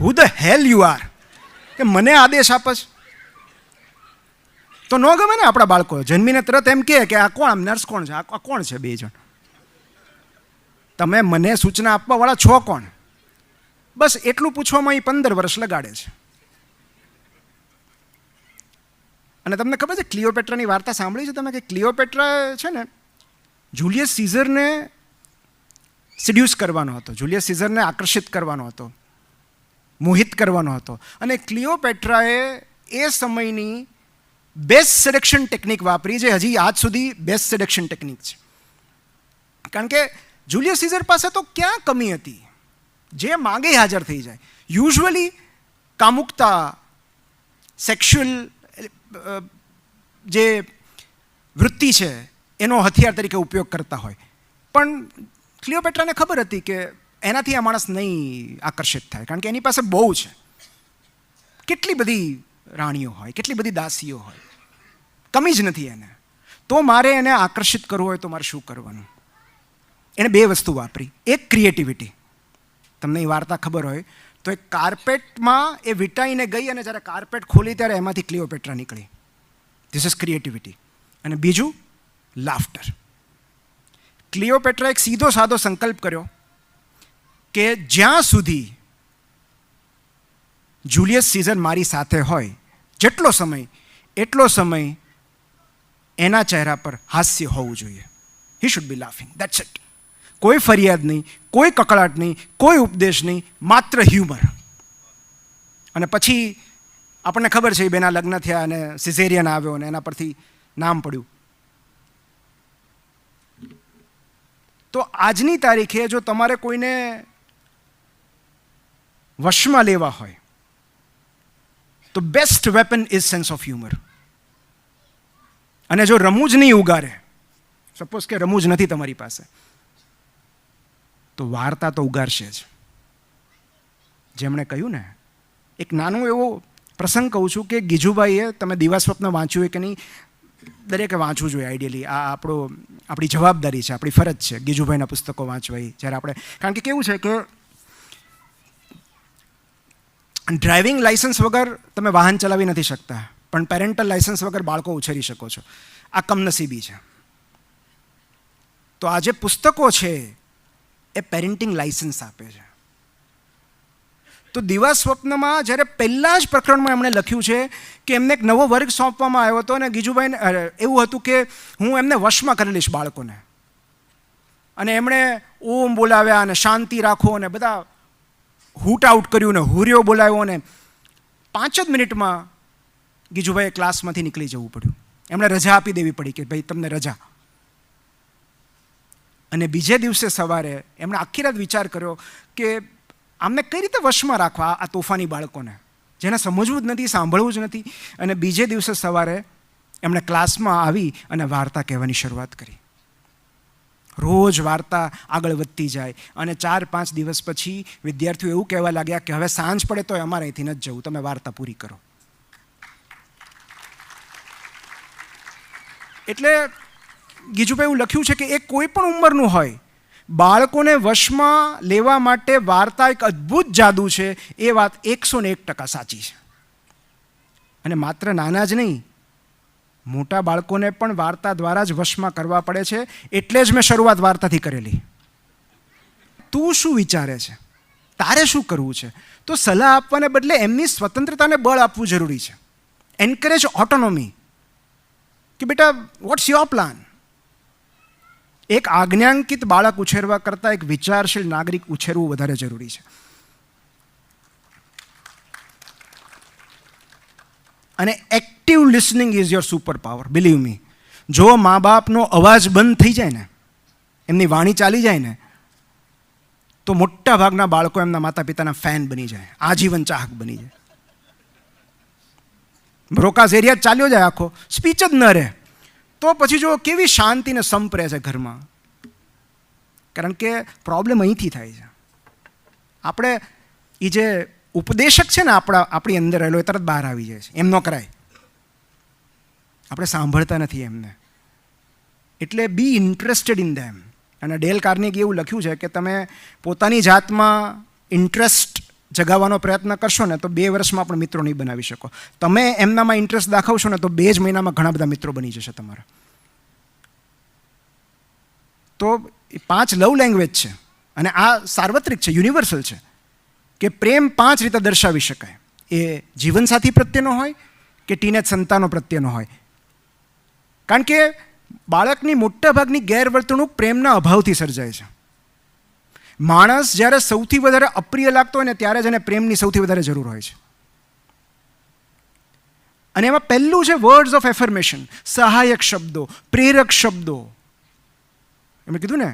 Who the hair you are, કે મને આદેશ આપસ. તો ન ગમે ને આપણા બાળકો જન્મીને તરત એમ કે આ કોણ, નર્સ કોણ છે, આ કોણ છે, 2 જણ, તમે મને સૂચના આપવા વાળા છો કોણ? બસ એટલું પૂછવામાં 15 વર્ષ લગાડે છે. અને તમને ખબર છે ક્લિયોપેટ્રાની વાર્તા સાંભળી છે તમે, કે ક્લિયોપેટ્રા છે ને જુલિયસ સીઝરને સિડ્યુસ કરવાનો હતો, જુલિયસ સીઝરને આકર્ષિત કરવાનો હતો, મોહિત કરવાનો હતો. અને ક્લિયોપેટ્રાએ એ સમયની બેસ્ટ સિલેક્શન ટેકનિક વાપરી, જે હજી આજ સુધી બેસ્ટ સિલેક્શન ટેકનિક છે. કારણ કે જુલિયસ સીઝર પાસે તો ક્યાં કમી હતી, જે માગે હાજર થઈ જાય. યુઝ્યુઅલી કામુકતા, સેક્સ્યુઅલ જે વૃત્તિ છે એનો હથિયાર તરીકે ઉપયોગ કરતા હોય, પણ ક્લિયોપેટ્રાને ખબર હતી કે એનાથી આ માણસ નહીં આકર્ષિત થાય, કારણ કે એની પાસે બહુ છે. કેટલી બધી રાણીઓ હોય, કેટલી બધી દાસીઓ હોય, કમી જ નથી એને. તો મારે એને આકર્ષિત કરવું હોય તો મારે શું કરવાનું? એણે 2 વસ્તુ વાપરી. એક ક્રિએટિવિટી. તમને એ વાર્તા ખબર હોય તો એ કાર્પેટમાં એ વીંટાઈને ગઈ, અને જ્યારે કાર્પેટ ખોલી ત્યારે એમાંથી ક્લિયોપેટ્રા નીકળી. This is creativity. અને બીજું લાફ્ટર. ક્લિયોપેટ્રા એક સીધો સાદો સંકલ્પ કર્યો કે જ્યાં સુધી જુલિયસ સીઝર મારી સાથે હોય, જેટલો સમય એટલો સમય એના ચહેરા પર હાસ્ય હોવું જોઈએ. He should be laughing, that's it. કોઈ ફરિયાદ નહીં, કોઈ કકળાટ નહીં, કોઈ ઉપદેશ નહીં, માત્ર હ્યુમર. અને પછી આપણને ખબર છે એ બેના લગ્ન થયા અને સિઝેરિયન આવ્યો અને એના પરથી નામ પડ્યું. તો આજની તારીખે જો તમારે કોઈને વશમાં લેવા હોય તો best weapon is sense of humour. અને જો રમૂજ નહીં ઉગારે, સપોઝ કે રમૂજ નથી તમારી પાસે, તો વાર્તા તો ઉગારશે જ. જેમણે કહ્યું ને, એક નાનો એવો પ્રસંગ કહું છું કે ગીજુભાઈએ, તમે દિવા સ્વપ્ન વાંચ્યું હોય કે નહીં, દરેકે વાંચવું જોઈએ આઈડિયલી. આ આપણી જવાબદારી છે, આપણી ફરજ છે ગીજુભાઈના પુસ્તકો વાંચવા. જ્યારે આપણે, કારણ કે કેવું છે કે ડ્રાઇવિંગ લાઇસન્સ વગર તમે વાહન ચલાવી નથી શકતા, પણ પેરેન્ટલ લાઇસન્સ વગર બાળકો ઉછેરી શકો છો. આ કમનસીબી છે. તો આ જે પુસ્તકો છે એ પેરેન્ટિંગ લાઇસન્સ આપે છે. તો દિવા સ્વપ્નમાં જ્યારે પહેલાં જ પ્રકરણમાં એમણે લખ્યું છે કે એમને એક નવો વર્ગ સોંપવામાં આવ્યો હતો, અને ગીજુભાઈને એવું હતું કે હું એમને વશમાં કરી લઈશ બાળકોને. અને એમણે ઓમ બોલાવ્યા અને શાંતિ રાખો અને બધા હૂટ આઉટ કર્યું ને હુરિયો બોલાવ્યો, અને 5 જ મિનિટમાં ગીજુભાઈએ ક્લાસમાંથી નીકળી જવું પડ્યું. એમણે રજા આપી દેવી પડી કે ભાઈ તમને રજા. અને બીજે દિવસે સવારે એમણે આખી રાત વિચાર કર્યો કે આમને કઈ રીતે વશમાં રાખવા આ તોફાની બાળકોને, જેને સમજવું જ નથી, સાંભળવું જ નથી. અને બીજે દિવસે સવારે એમણે ક્લાસમાં આવી અને વાર્તા કહેવાની શરૂઆત કરી. રોજ વાર્તા આગળ વધતી જાય, અને 4-5 દિવસ પછી વિદ્યાર્થીઓ એવું કહેવા લાગ્યા કે હવે સાંજ પડે તો અમારે અહીંથી નથી જવું, તમે વાર્તા પૂરી કરો. એટલે ગીજુભાઈ એવું લખ્યું છે કે એ કોઈ પણ ઉંમરનું હોય, બાળકોને વશમાં લેવા માટે વાર્તા એક અદ્ભુત જાદુ છે. એ વાત 101% સાચી છે. અને માત્ર નાના જ નહીં, મોટા બાળકોને પણ વાર્તા દ્વારા જ વશમાં કરવા પડે છે. એટલે જ મેં શરૂઆત વાર્તાથી કરેલી. તું શું વિચારે છે, તારે શું કરવું છે? તો સલાહ આપવાને બદલે એમની સ્વતંત્રતાને બળ આપવું જરૂરી છે. એન્કરેજ ઓટોનોમી, કે બેટા વોટ્સ યોર પ્લાન. એક આજ્ઞાંકિત બાળક ઉછેરવા કરતાં એક વિચારશીલ નાગરિક ઉછેરવું વધારે જરૂરી છે. અને active listening is your super power, believe me. જો મા બાપનો અવાજ બંધ થઈ જાય ને, એમની વાણી ચાલી જાય ને, તો મોટા ભાગના બાળકો એમના માતા પિતાના ફેન બની જાય, આજીવન ચાહક બની જાય. બ્રોકાસ એરિયા ચાલ્યો જાય આખો, સ્પીચ જ ન રહે, તો પછી જો કેવી શાંતિ ને સંપ રહે છે ઘરમાં. કારણ કે પ્રોબ્લેમ અહીંથી થાય છે. આપણે એ જે ઉપદેશક છે ને આપણી અંદર રહેલો, એ તરત બહાર આવી જાય છે. એમ ન કરાય, આપણે સાંભળતા નથી એમને. એટલે બી ઇન્ટરેસ્ટેડ ઇન ધેમ. અને ડેલ કાર્નેગીએ એવું લખ્યું છે કે તમે પોતાની જાતમાં ઇન્ટરેસ્ટ જગાવવાનો પ્રયત્ન કરશો ને તો 2 વર્ષમાં પણ મિત્રો નહીં બનાવી શકો. તમે એમનામાં ઇન્ટરેસ્ટ દાખવશો ને તો 2 જ મહિનામાં ઘણા બધા મિત્રો બની જશે તમારા. તો 5 લવ લેંગ્વેજ છે અને આ સાર્વત્રિક છે, યુનિવર્સલ છે કે પ્રેમ 5 રીતે દર્શાવી શકાય. એ જીવનસાથી પ્રત્યેનો હોય કે ટીનેજ સંતાનો પ્રત્યેનો હોય. કારણ કે બાળકની મોટાભાગની ગેરવર્તણૂક પ્રેમના અભાવથી સર્જાય છે. માણસ જ્યારે સૌથી વધારે અપ્રિય લાગતો હોય ને ત્યારે જ એને પ્રેમની સૌથી વધારે જરૂર હોય છે. અને એમાં પહેલું છે વર્ડ્સ ઓફ એફર્મેશન, સહાયક શબ્દો, પ્રેરક શબ્દો. એમણે કીધું ને,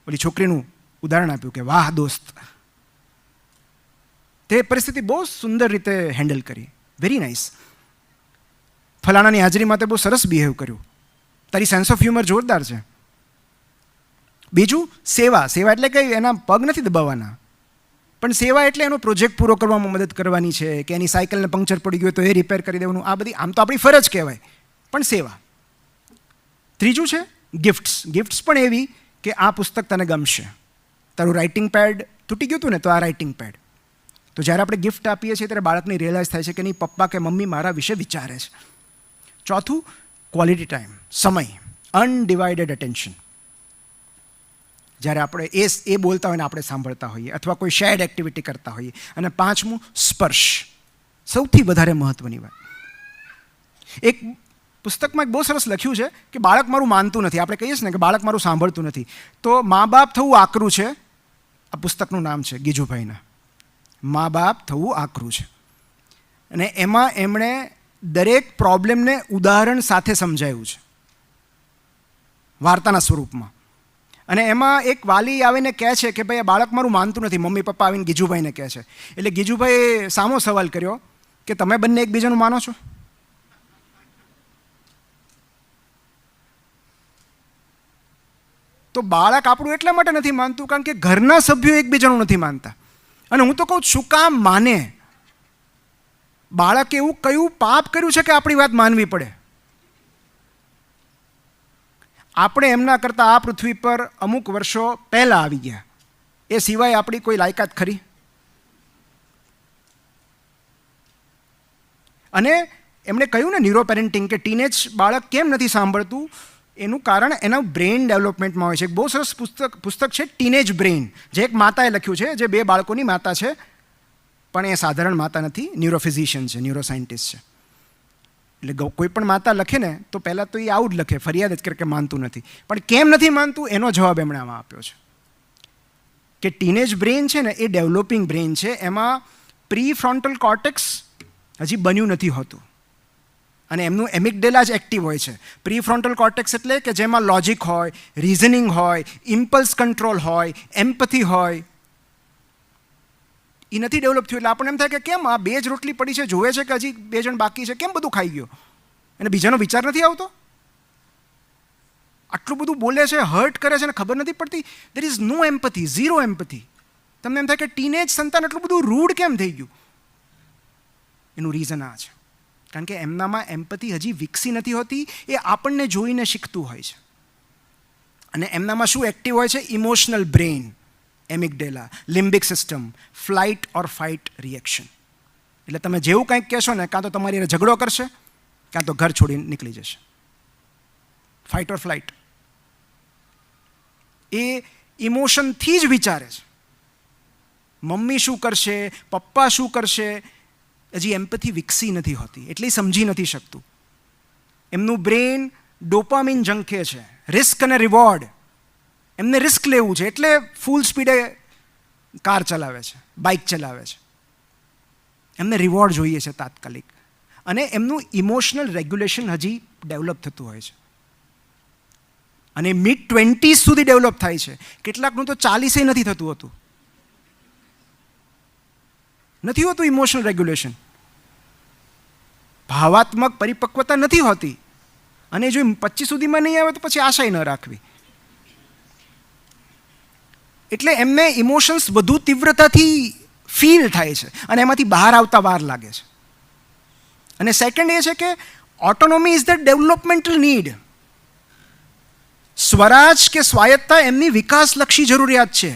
ઓલી છોકરીનું ઉદાહરણ આપ્યું કે વાહ દોસ્ત, તે પરિસ્થિતિ બહુ સુંદર રીતે હેન્ડલ કરી, વેરી નાઇસ. ફલાણાની હાજરીમાં તે બહુ સરસ બિહેવ કર્યું, તારી સેન્સ ઓફ હ્યુમર જોરદાર છે. બીજું સેવા. સેવા એટલે કંઈ એના પગ નથી દબાવવાના, પણ સેવા એટલે એનો પ્રોજેક્ટ પૂરો કરવામાં મદદ કરવાની છે, કે એની સાયકલને પંક્ચર પડી ગયું તો એ રિપેર કરી દેવાનું. આ બધી આમ તો આપણી ફરજ કહેવાય, પણ સેવા. ત્રીજું છે ગિફ્ટ્સ. ગિફ્ટ્સ પણ એવી કે આ પુસ્તક તને ગમશે, તારું રાઇટિંગ પેડ તૂટી ગયું હતું ને તો આ રાઇટિંગ પેડ. તો જ્યારે આપણે ગિફ્ટ આપીએ છીએ ત્યારે બાળકને રિયલાઇઝ થાય છે કે નહીં, પપ્પા કે મમ્મી મારા વિશે વિચારે છે. ચોથું ક્વોલિટી ટાઈમ, સમય, અનડિવાઇડેડ અટેન્શન. જ્યારે આપણે એ બોલતા હોય ને આપણે સાંભળતા હોઈએ, અથવા કોઈ શેર્ડ એક્ટિવિટી કરતા હોઈએ. અને 5મું સ્પર્શ, સૌથી વધારે મહત્ત્વની વાત. એક પુસ્તકમાં એક બહુ સરસ લખ્યું છે કે બાળક મારું માનતું નથી. આપણે કહીએ છીએ ને કે બાળક મારું સાંભળતું નથી. તો મા બાપ થવું આકરું છે, આ પુસ્તકનું નામ છે ગીજુભાઈના. મા બાપ થવું આકરું છે. અને એમાં એમણે દરેક પ્રોબ્લેમને ઉદાહરણ સાથે સમજાવ્યું છે, વાર્તાના સ્વરૂપમાં. અને એમાં એક વાલી આવીને કહે છે કે ભાઈ આ બાળક મારું માનતું નથી. મમ્મી પપ્પા આવીને ગીજુભાઈને કહે છે. એટલે ગીજુભાઈએ સામો સવાલ કર્યો કે તમે બંને એકબીજાનું માનો છો? તો બાળક આપણું એટલા માટે નથી માનતું કારણ કે ઘરના સભ્યો એકબીજાનું નથી માનતા. અને હું તો કહું, શું કામ માને? બાળકે એવું કયું પાપ કર્યું છે કે આપણી વાત માનવી પડે? આપણે એમના કરતાં આ પૃથ્વી પર અમુક વર્ષો પહેલાં આવી ગયા, એ સિવાય આપણી કોઈ લાયકાત ખરી? અને એમણે કહ્યું ને ન્યુરો પેરેન્ટિંગ, કે ટીનેજ બાળક કેમ નથી સાંભળતું, એનું કારણ એના બ્રેઇન ડેવલપમેન્ટમાં હોય છે. એક બહુ સરસ પુસ્તક છે ટીનેજ બ્રેઇન, જે એક માતાએ લખ્યું છે, જે 2 બાળકોની માતા છે. પણ એ સાધારણ માતા નથી, ન્યુરોફિઝિશિયન છે, ન્યુરોસાયન્ટિસ્ટ છે. એટલે કોઈ પણ માતા લખે ને તો પહેલાં તો એ આવું જ લખે, ફરિયાદ જ કરે કે માનતું નથી. પણ કેમ નથી માનતું એનો જવાબ એમણે આમાં આપ્યો છે કે ટીનેજ બ્રેઇન છે ને એ ડેવલપિંગ બ્રેઇન છે. એમાં પ્રી ફ્રોન્ટલ કોર્ટેક્સ હજી બન્યું નથી હોતું, અને એમનું એમિગડેલા જ એક્ટિવ હોય છે. પ્રી ફ્રોન્ટલ કોર્ટેક્સ એટલે કે જેમાં લોજિક હોય, રિઝનિંગ હોય, ઇમ્પલ્સ કંટ્રોલ હોય, એમ્પથી હોય, એ નથી ડેવલપ થયું. એટલે આપણને એમ થાય કે કેમ આ 2 જ રોટલી પડી છે, જોવે છે કે હજી 2 જણ બાકી છે, કેમ બધું ખાઈ ગયો? અને બીજાનો વિચાર નથી આવતો? આટલું બધું બોલે છે, હર્ટ કરે છે, અને ખબર નથી પડતી. There is no empathy, zero empathy. તમને એમ થાય કે ટીનેજ સંતાન એટલું બધું રૂડ કેમ થઈ ગયું? એનું રીઝન આ છે, કારણ કે એમનામાં એમ્પથી હજી વિકસી નથી હોતી. એ આપણને જોઈને શીખતું હોય છે. અને એમનામાં શું એક્ટિવ હોય છે? Emotional brain, amygdala, limbic system, flight or fight reaction. એટલે તમે જેવું કંઈક કહેશો ને, કાં તો તમારી ઝઘડો કરશે, કાં તો ઘર છોડીને નીકળી જશે. ફાઇટ ઓર ફ્લાઇટ. એ ઇમોશનથી જ વિચારે છે. મમ્મી શું કરશે, પપ્પા શું કરશે, હજી એમ્પથી વિકસી નથી હોતી, એટલે સમજી નથી શકતું. એમનું બ્રેઇન ડોપામિન જંખે છે, રિસ્ક અને રિવોર્ડ. એમને રિસ્ક લેવું છે એટલે ફૂલ સ્પીડે કાર ચલાવે છે, બાઇક ચલાવે છે. એમને રિવોર્ડ જોઈએ છે તાત્કાલિક. અને એમનું ઇમોશનલ રેગ્યુલેશન હજી ડેવલપ થતું હોય છે. અને મિડ-20s સુધી ડેવલપ થાય છે. કેટલાકનું તો 40 નથી થતું હોતું. નથી હોતું ઇમોશનલ રેગ્યુલેશન. ભાવાત્મક પરિપક્વતા નથી હોતી. અને જો 25 સુધીમાં નહીં આવે તો પછી આશાય ન રાખવી. એટલે એમને ઇમોશન્સ વધુ તીવ્રતાથી ફીલ થાય છે અને એમાંથી બહાર આવતા વાર લાગે છે. અને સેકન્ડ એ છે કે autonomy is the developmental need. સ્વરાજ કે સ્વાયત્તતા એમની વિકાસલક્ષી જરૂરિયાત છે.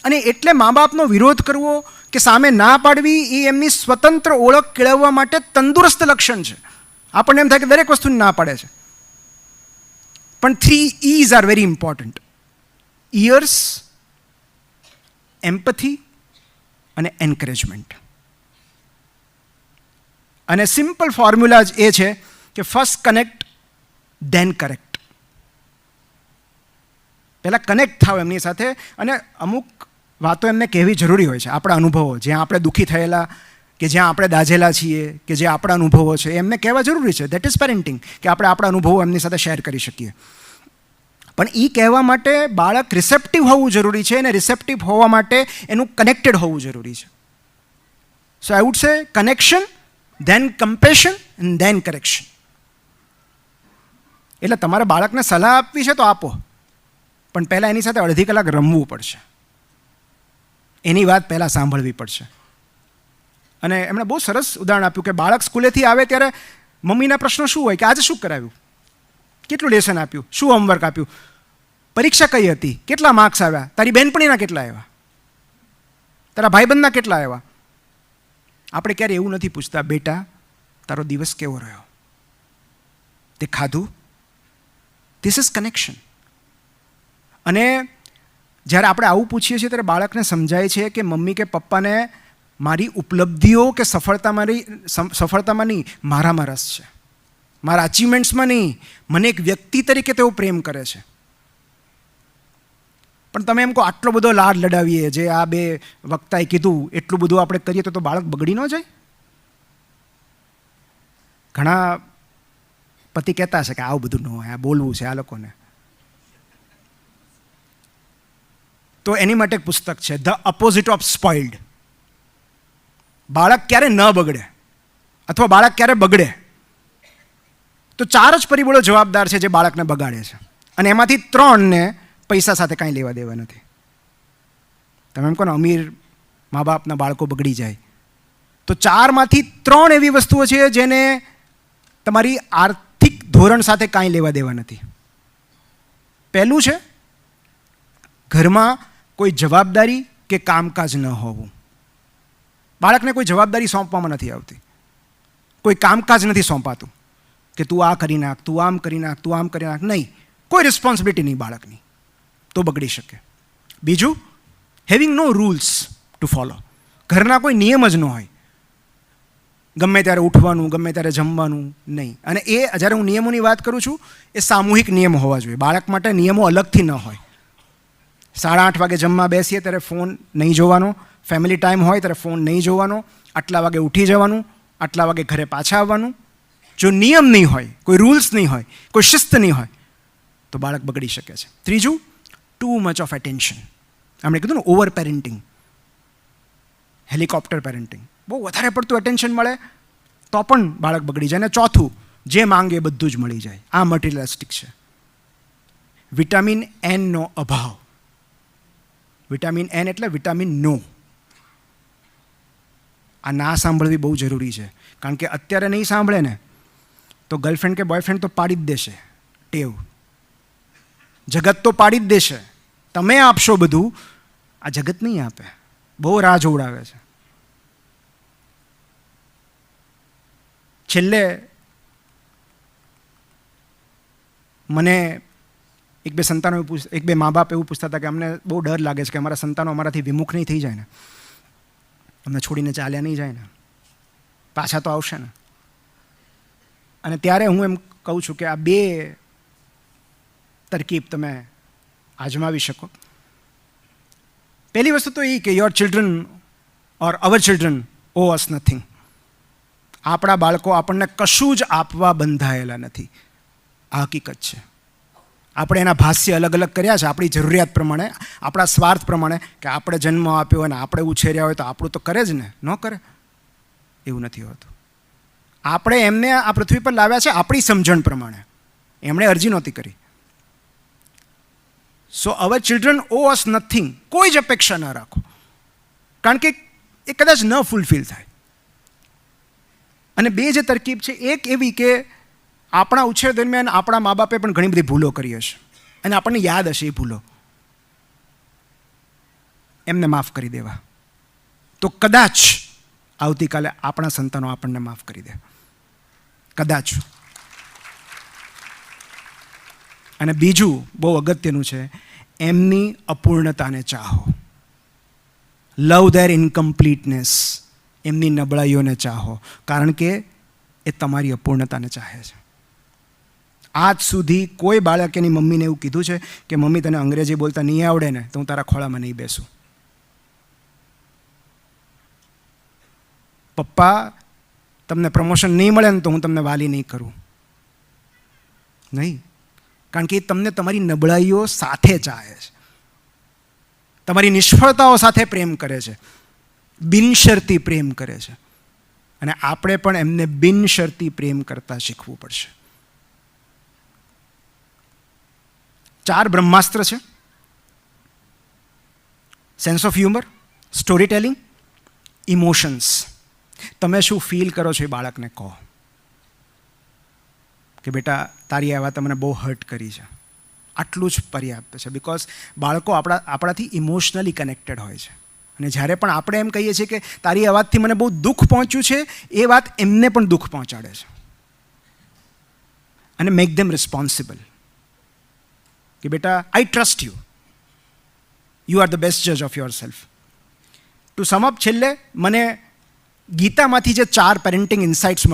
અને એટલે મા બાપનો વિરોધ કરવો કે સામે ના પાડવી એ એમની સ્વતંત્ર ઓળખ કેળવવા માટે તંદુરસ્ત લક્ષણ છે. આપણને એમ થાય કે દરેક વસ્તુને ના પાડે છે. પણ 3 E's are very important. Ears, empathy અને એન્કરેજમેન્ટ. અને સિમ્પલ ફોર્મ્યુલા જ એ છે કે ફર્સ્ટ કનેક્ટ ધેન કરેક્ટ. પહેલાં કનેક્ટ થાવ એમની સાથે અને અમુક વાતો એમને કહેવી જરૂરી હોય છે. આપણા અનુભવો, જ્યાં આપણે દુઃખી થયેલા કે જ્યાં આપણે દાઝેલા છીએ કે જે આપણા અનુભવો છે એમને કહેવા જરૂરી છે. દેટ ઇઝ પેરેન્ટિંગ, કે આપણે આપણા અનુભવો એમની સાથે શેર કરી શકીએ. પણ એ કહેવા માટે બાળક રિસેપ્ટિવ હોવું જરૂરી છે અને રિસેપ્ટિવ હોવા માટે એનું કનેક્ટેડ હોવું જરૂરી છે. So I would say connection, then compassion and then correction. એટલે તમારે બાળકને સલાહ આપવી છે તો આપો, પણ પહેલાં એની સાથે અડધી કલાક રમવું પડશે. એની વાત પહેલાં સાંભળવી પડશે. અને એમણે બહુ સરસ ઉદાહરણ આપ્યું કે બાળક સ્કૂલેથી આવે ત્યારે મમ્મીના પ્રશ્નો શું હોય કે આજે શું કરાવ્યું, કેટલું લેસન આપ્યું, શું હોમવર્ક આપ્યું, પરીક્ષા કઈ હતી, કેટલા માર્ક્સ આવ્યા, તારી બહેનપણીના કેટલા આવ્યા, તારા ભાઈબંધના કેટલા આવ્યા. આપણે ક્યારે એવું નથી પૂછતા, બેટા તારો દિવસ કેવો રહ્યો, તે ખાધું. This is connection. અને જ્યારે આપણે આવું પૂછીએ છીએ ત્યારે બાળકને સમજાય છે કે મમ્મી કે પપ્પાને મારી ઉપલબ્ધિઓ કે સફળતામાં નહીં, મારામાં રસ છે, મારા અચીવમેન્ટ્સમાં નહીં, મને એક વ્યક્તિ તરીકે તેઓ પ્રેમ કરે છે. પણ તમે એમ કહો આટલો બધો લાડ લડાવીએ, જે આ બે વક્તાએ કીધું એટલું બધું આપણે કરીએ તો બાળક બગડી ન જાય? ઘણા પતિ કહેતા છે કે આવું બધું ન હોય, આ બોલવું છે આ લોકોને. તો એની માટે એક પુસ્તક છે, ધ અપોઝિટ ઓફ સ્પોઇલ્ડ. બાળક ક્યારે ન બગડે અથવા બાળક ક્યારે બગડે, તો 4 જ પરિબળો જવાબદાર છે જે બાળકને બગાડે છે. અને એમાંથી 3ને પૈસા સાથે કાંઈ લેવા દેવા નથી. તમે એમ કહો ને અમીર મા બાપના બાળકો બગડી જાય, તો 4માંથી 3 એવી વસ્તુઓ છે જેને તમારી આર્થિક ધોરણ સાથે કાંઈ લેવા દેવા નથી. પહેલું છે ઘરમાં કોઈ જવાબદારી કે કામકાજ ન હોવું. બાળકને કોઈ જવાબદારી સોંપવામાં નથી આવતી, કોઈ કામકાજ નથી સોંપાતું કે તું આ કરી નાખ, તું આમ કરી નાખ, તું આમ કરી નાખ. નહીં, કોઈ રિસ્પોન્સિબિલિટી નહીં બાળકની, તો બગડી શકે. બીજું, having no rules to follow. ઘરના કોઈ નિયમ જ ન હોય, ગમે ત્યારે ઉઠવાનું, ગમે ત્યારે જમવાનું નહીં. અને એ જ્યારે હું નિયમોની વાત કરું છું એ સામૂહિક નિયમ હોવા જોઈએ. બાળક માટે નિયમો અલગથી ન હોય. 8:30 વાગે જમવા બેસીએ ત્યારે ફોન નહીં જોવાનો, ફેમિલી ટાઈમ હોય ત્યારે ફોન નહીં જોવાનો, આટલા વાગે ઉઠી જવાનું, આટલા વાગે ઘરે પાછા આવવાનું. જો નિયમ નહીં હોય, કોઈ રૂલ્સ નહીં હોય, કોઈ શિસ્ત નહીં હોય, તો બાળક બગડી શકે છે. ત્રીજું, ટુ મચ ઓફ એટેન્શન. આપણે કીધું ને ઓવર પેરેન્ટિંગ, હેલિકોપ્ટર પેરેન્ટિંગ. બહુ વધારે પડતું એટેન્શન મળે તો પણ બાળક બગડી જાય. અને ચોથું, જે માંગે એ બધું જ મળી જાય. આ મટીરિયલિસ્ટિક છે. વિટામિન એનનો અભાવ. વિટામિન એન એટલે વિટામિન નો. આ ના સાંભળવી બહુ જરૂરી છે, કારણ કે અત્યારે નહીં સાંભળે ને તો ગર્લફ્રેન્ડ કે બોયફ્રેન્ડ તો પાડી જ દેશે ટેવ. જગત તો પાડી જ દેશે. તમે આપશો બધું, આ જગત નહીં આપે. બહુ રાહ જોવડાવે છે. છેલ્લે મને એક બે મા બાપ એવું પૂછતા હતા કે અમને બહુ ડર લાગે છે કે અમારા સંતાનો અમારાથી વિમુખ નહીં થઈ જાય ને, અમને છોડીને ચાલ્યા નહીં જાય ને, પાછા તો આવશે ને. અને ત્યારે હું એમ કહું છું કે આ 2 તરકીબ તમે આજમાવી શકો. પહેલી વસ્તુ તો એ કે your children or our children owe us nothing. આપણા બાળકો આપણને કશું જ આપવા બંધાયેલા નથી. આ હકીકત છે. આપણે એના ભાષ્ય અલગ અલગ કર્યા છે આપણી જરૂરિયાત પ્રમાણે, આપણા સ્વાર્થ પ્રમાણે, કે આપણે જન્મ આપ્યો અને આપણે ઉછેર્યા હોય તો આપણું તો કરે જ ને, ન કરે? એવું નથી હોતું. આપણે એમને આ પૃથ્વી પર લાવ્યા છે આપણી સમજણ પ્રમાણે. એમણે અરજી નહોતી કરી. સો અવર ચિલ્ડ્રન ઓ અસ નથિંગ. કોઈ જ અપેક્ષા ન રાખો, કારણ કે એ કદાચ ન ફૂલફિલ થાય. અને 2 જે તરકીબ છે, એક એવી કે આપણા ઉછેર દરમિયાન આપણા મા બાપે પણ ઘણી બધી ભૂલો કરી હશે અને આપણને યાદ હશે એ ભૂલો. એમને માફ કરી દેવા. તો કદાચ આવતીકાલે આપણા સંતાનો આપણને માફ કરી દે, કદાચ. અને બીજું બહુ અગત્યનું છે, એમની અપૂર્ણતાને ચાહો. લવ ધેર ઇનકમ્પ્લીટનેસ, એમની નબળાઈઓને ચાહો, કારણ કે એ તમારી અપૂર્ણતાને ચાહે છે. આજ સુધી કોઈ બાળક એની મમ્મીને એવું કીધું છે કે મમ્મી તને અંગ્રેજી બોલતા નહીં આવડે ને તો હું તારા ખોળામાં નહીં બેસું? પપ્પા તમને પ્રમોશન નહીં મળે ને તો હું તમને વાલી નહીં કરું? નહીં, કારણ કે એ તમને તમારી નબળાઈઓ સાથે ચાહે છે, તમારી નિષ્ફળતાઓ સાથે પ્રેમ કરે છે, બિનશરતી પ્રેમ કરે છે. અને આપણે પણ એમને બિનશરતી પ્રેમ કરતા શીખવું પડશે. 4 બ્રહ્માસ્ત્ર છે: sense of humour, story telling, emotions. તમે શું ફીલ કરો છો એ બાળકને કહો કે બેટા તારી આ વાત મને બહુ હર્ટ કરી છે. આટલું જ પર્યાપ્ત છે, બિકોઝ બાળકો આપણાથી ઇમોશનલી કનેક્ટેડ હોય છે. અને જ્યારે પણ આપણે એમ કહીએ છીએ કે તારી આ વાતથી મને બહુ દુઃખ પહોંચ્યું છે, એ વાત એમને પણ દુઃખ પહોંચાડે છે. અને મેક ધેમ રિસ્પોન્સિબલ કે બેટા I trust you, you are the best જજ of yourself. To sum up, છેલ્લે મને ગીતામાંથી જે 4 પેરેન્ટિંગ ઇન્સાઇટ્સ